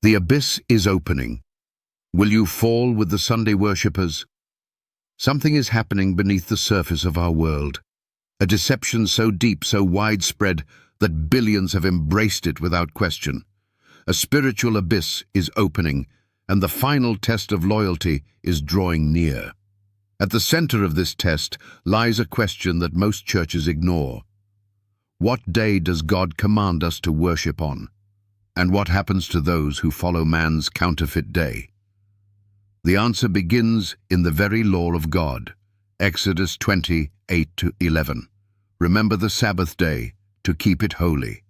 The abyss is opening. Will you fall with the Sunday worshippers? Something is happening beneath the surface of our world. A deception so deep, so widespread, that billions have embraced it without question. A spiritual abyss is opening, and the final test of loyalty is drawing near. At the center of this test lies a question that most churches ignore. What day does God command us to worship on? And what happens to those who follow man's counterfeit day? The answer begins in the very law of God. Exodus 20:8-11. Remember the Sabbath day, to keep it holy.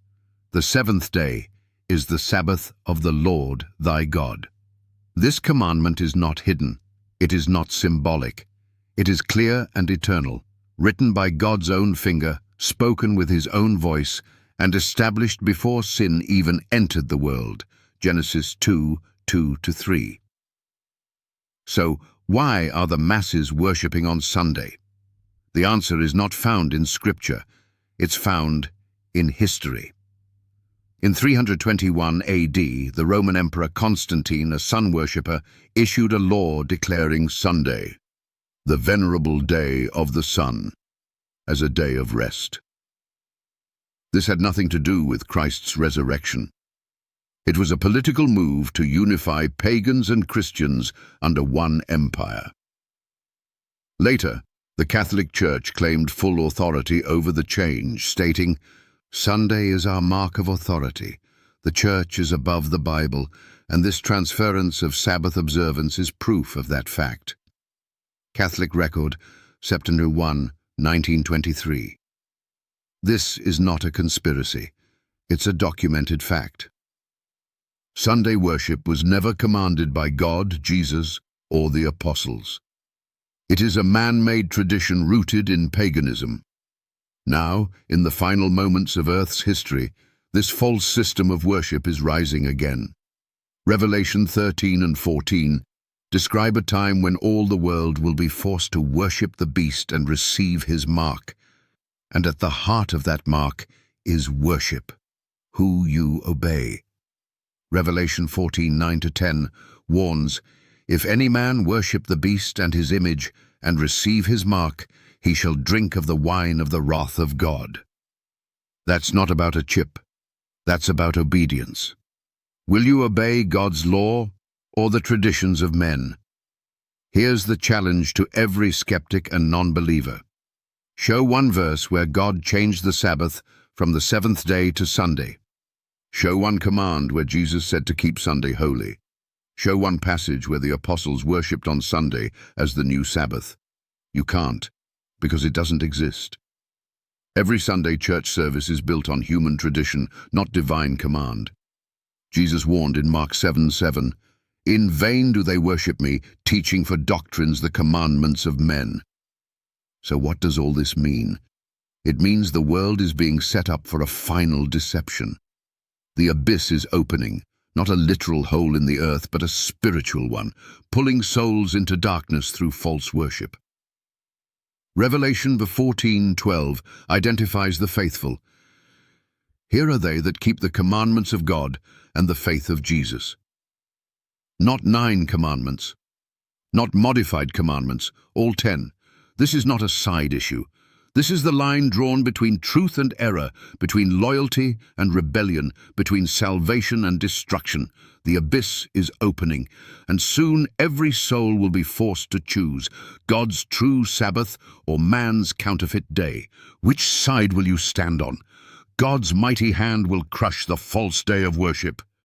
The seventh day is the Sabbath of the Lord thy God. This commandment is not hidden. It is not symbolic. It is clear and eternal, written by God's own finger, spoken with his own voice, and established before sin even entered the world. Genesis 2:2-3. So, why are the masses worshipping on Sunday? The answer is not found in Scripture. It's found in history. In 321 AD, the Roman Emperor Constantine, a sun worshipper, issued a law declaring Sunday, the venerable day of the sun, as a day of rest. This had nothing to do with Christ's resurrection. It was a political move to unify pagans and Christians under one empire. Later, the Catholic Church claimed full authority over the change, stating, "Sunday is our mark of authority. The Church is above the Bible, and this transference of Sabbath observance is proof of that fact." Catholic Record, September 1, 1923. This is not a conspiracy. It's a documented fact. Sunday worship was never commanded by God, Jesus, or the apostles. It is a man-made tradition rooted in paganism. Now, in the final moments of Earth's history, this false system of worship is rising again. Revelation 13 and 14 describe a time when all the world will be forced to worship the beast and receive his mark. And at the heart of that mark is worship, who you obey. Revelation 14:9-10 warns, "If any man worship the beast and his image, and receive his mark, he shall drink of the wine of the wrath of God." That's not about a chip. That's about obedience. Will you obey God's law or the traditions of men? Here's the challenge to every skeptic and non-believer. Show one verse where God changed the Sabbath from the seventh day to Sunday. Show one command where Jesus said to keep Sunday holy. Show one passage where the apostles worshipped on Sunday as the new Sabbath. You can't, because it doesn't exist. Every Sunday church service is built on human tradition, not divine command. Jesus warned in Mark 7:7, "In vain do they worship me, teaching for doctrines the commandments of men." So what does all this mean? It means the world is being set up for a final deception. The abyss is opening, not a literal hole in the earth, but a spiritual one, pulling souls into darkness through false worship. Revelation 14:12 identifies the faithful. Here are they that keep the commandments of God and the faith of Jesus. Not 9 commandments, not modified commandments, all 10. This is not a side issue. This is the line drawn between truth and error, between loyalty and rebellion, between salvation and destruction. The abyss is opening, and soon every soul will be forced to choose God's true Sabbath or man's counterfeit day. Which side will you stand on? God's mighty hand will crush the false day of worship.